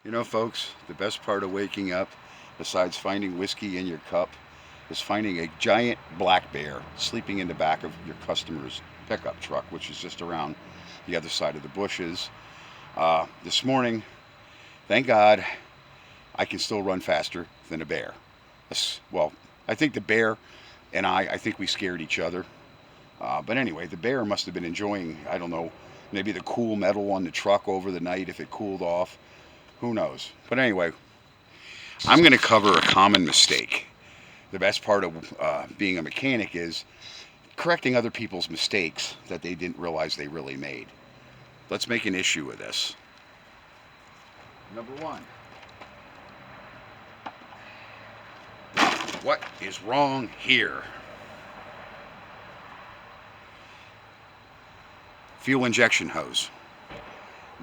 You know, folks, the best part of waking up, besides finding whiskey in your cup, is finding a giant black bear sleeping in the back of your customer's pickup truck, which is just around the other side of the bushes. This morning, thank God, I can still run faster than a bear. Well, I think the bear and I think we scared each other. But anyway, the bear must have been enjoying, I don't know, maybe the cool metal on the truck over the night if it cooled off. Who knows? But anyway, I'm going to cover a common mistake. The best part of being a mechanic is correcting other people's mistakes that they didn't realize they really made. Let's make an issue with this. Number one, what is wrong here? Fuel injection hose.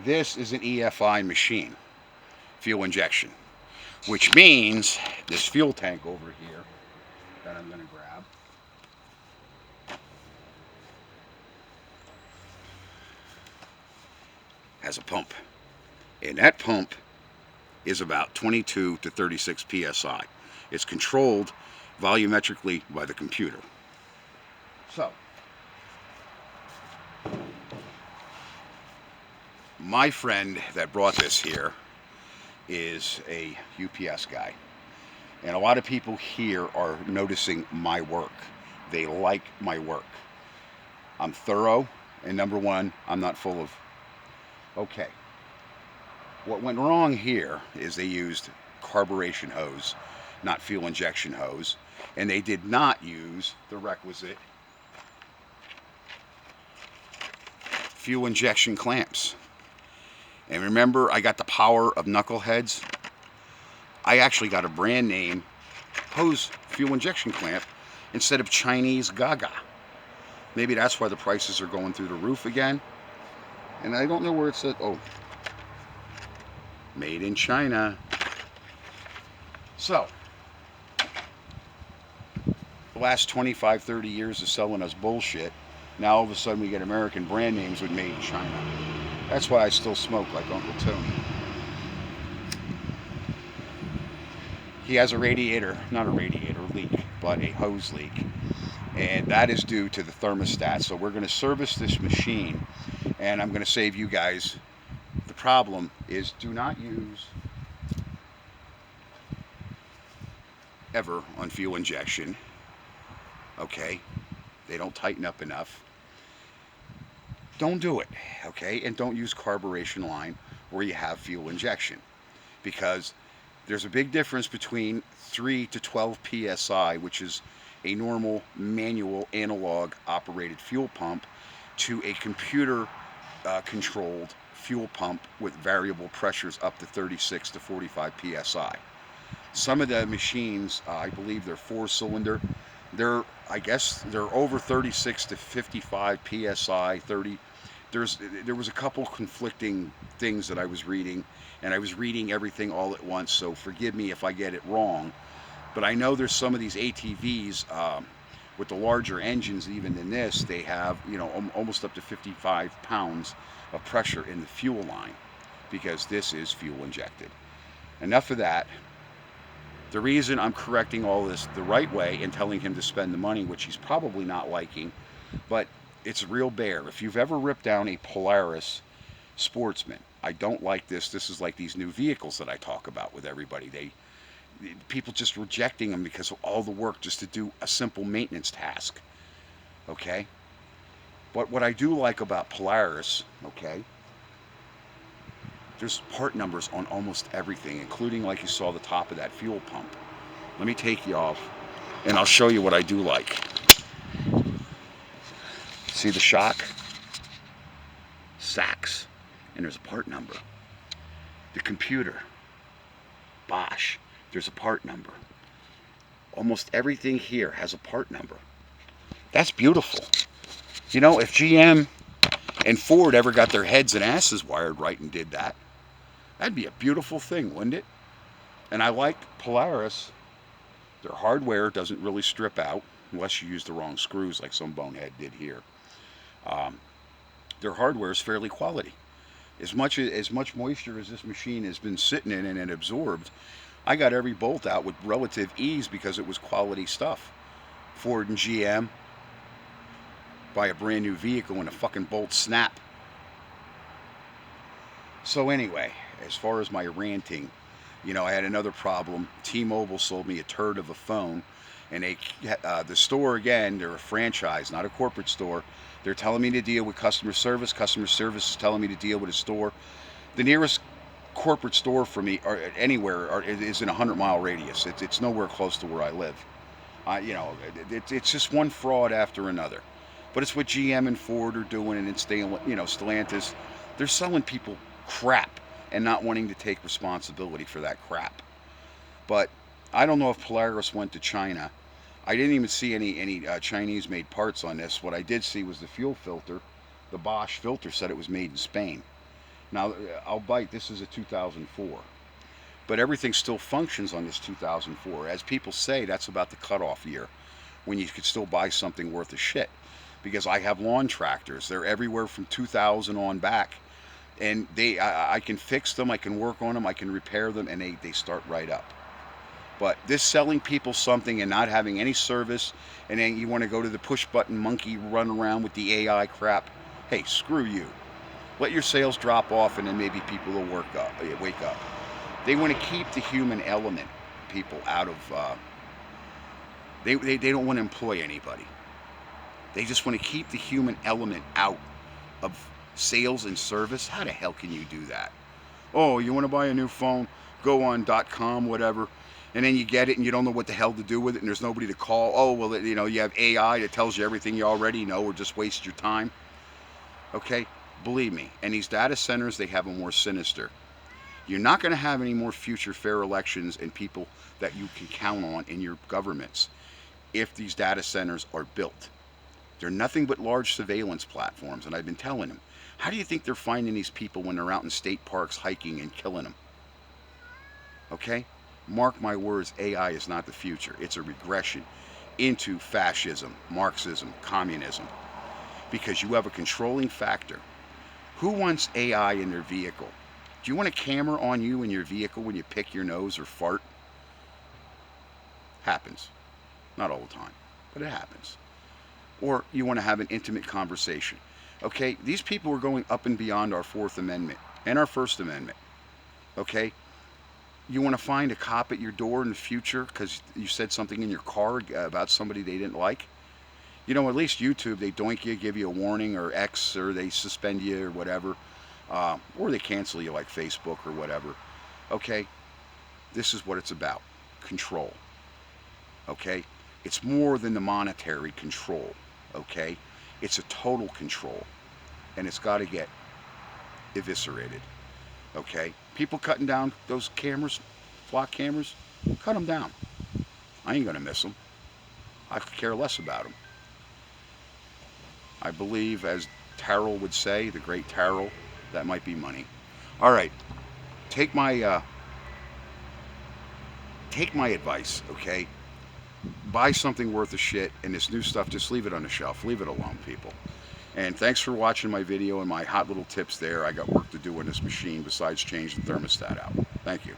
This is an EFI machine, fuel injection, which means this fuel tank over here that I'm going to grab has a pump, and that pump is about 22 to 36 psi. It's controlled volumetrically by the computer. So my friend that brought this here is a UPS guy, and a lot of people here are noticing my work. They like my work. I'm thorough, and number one, I'm not full of okay. What went wrong here is they used carburation hose, not fuel injection hose, and they did not use the requisite fuel injection clamps. And remember, I got the power of knuckleheads. I actually got a brand name hose fuel injection clamp instead of Chinese Gaga. Maybe that's why the prices are going through the roof again. And I don't know where it said, oh, made in China. So, the last 25, 30 years of selling us bullshit, now all of a sudden we get American brand names with made in China. That's why I still smoke like Uncle Tony. He has a radiator, not a radiator leak, but a hose leak. And that is due to the thermostat. So we're going to service this machine, and I'm going to save you guys. The problem is, do not use ever on fuel injection. Okay? They don't tighten up enough. Don't do it, okay? And don't use carburation line where you have fuel injection, because there's a big difference between 3 to 12 psi, which is a normal manual analog operated fuel pump, to a computer controlled fuel pump with variable pressures up to 36 to 45 psi. Some of the machines, I believe they're 4-cylinder. I guess they're over 36 to 55 psi, 30. There was a couple conflicting things that I was reading, and I was reading everything all at once, so forgive me if I get it wrong. But I know there's some of these ATVs with the larger engines even than this, they have, you know, almost up to 55 pounds of pressure in the fuel line, because this is fuel injected. Enough of that. The reason I'm correcting all this the right way and telling him to spend the money, which he's probably not liking, but it's a real bear. If you've ever ripped down a Polaris Sportsman, I don't like this. This is like these new vehicles that I talk about with everybody. People just rejecting them because of all the work just to do a simple maintenance task. Okay? But what I do like about Polaris, okay, there's part numbers on almost everything, including, like you saw, the top of that fuel pump. Let me take you off, and I'll show you what I do like. See the shock? Sachs. And there's a part number. The computer. Bosch. There's a part number. Almost everything here has a part number. That's beautiful. You know, if GM and Ford ever got their heads and asses wired right and did that, that'd be a beautiful thing, wouldn't it? And I like Polaris. Their hardware doesn't really strip out unless you use the wrong screws like some bonehead did here. Their hardware is fairly quality. As much moisture as this machine has been sitting in and it absorbed, I got every bolt out with relative ease because it was quality stuff. Ford and GM buy a brand new vehicle and a fucking bolt snap. So anyway, as far as my ranting, I had another problem. T-Mobile sold me a turd of a phone, and the store again, they're a franchise, not a corporate store. They're telling me to deal with customer service. Customer service is telling me to deal with a store. The nearest corporate store for me, or anywhere, is in a 100-mile radius. It's nowhere close to where I live. It's just one fraud after another. But it's what GM and Ford are doing, and Stellantis. They're selling people crap and not wanting to take responsibility for that crap. But I don't know if Polaris went to China. I didn't even see any Chinese-made parts on this. What I did see was the fuel filter. The Bosch filter said it was made in Spain. Now, I'll bite. This is a 2004. But everything still functions on this 2004. As people say, that's about the cutoff year when you could still buy something worth a shit. Because I have lawn tractors. They're everywhere from 2000 on back. And I can fix them, I can work on them, I can repair them, and they start right up. But this selling people something and not having any service, and then you want to go to the push button monkey run around with the AI crap, hey, screw you. Let your sales drop off, and then maybe people will wake up. They want to keep the human element, people, out of, they don't want to employ anybody. They just want to keep the human element out of sales and service. How the hell can you do that? Oh, you want to buy a new phone? Go on .com, whatever, and then you get it and you don't know what the hell to do with it, and there's nobody to call. Oh, well, you have AI that tells you everything you already know, or just waste your time. Okay, believe me. And these data centers, they have them more sinister. You're not going to have any more future fair elections and people that you can count on in your governments if these data centers are built. They're nothing but large surveillance platforms, and I've been telling them. How do you think they're finding these people when they're out in state parks hiking and killing them? Okay? Mark my words, AI is not the future. It's a regression into fascism, Marxism, communism. Because you have a controlling factor. Who wants AI in their vehicle? Do you want a camera on you in your vehicle when you pick your nose or fart? Happens. Not all the time, but it happens. Or you want to have an intimate conversation. Okay, these people are going up and beyond our Fourth Amendment and our First Amendment. Okay, you want to find a cop at your door in the future because you said something in your car about somebody they didn't like? At least YouTube, they doink you, give you a warning, or X, or they suspend you or whatever, or they cancel you like Facebook or whatever. Okay, this is what it's about. Control. Okay, it's more than the monetary control. Okay, it's a total control, and it's got to get eviscerated. Okay, people cutting down those cameras, flock cameras, cut them down. I ain't gonna miss them. I could care less about them. I believe, as Terrell would say, the great Terrell, that might be money. All right, take my advice. Okay, buy something worth a shit, and this new stuff, just leave it on the shelf. Leave it alone, people. And thanks for watching my video and my hot little tips there. I got work to do on this machine besides change the thermostat out. Thank you.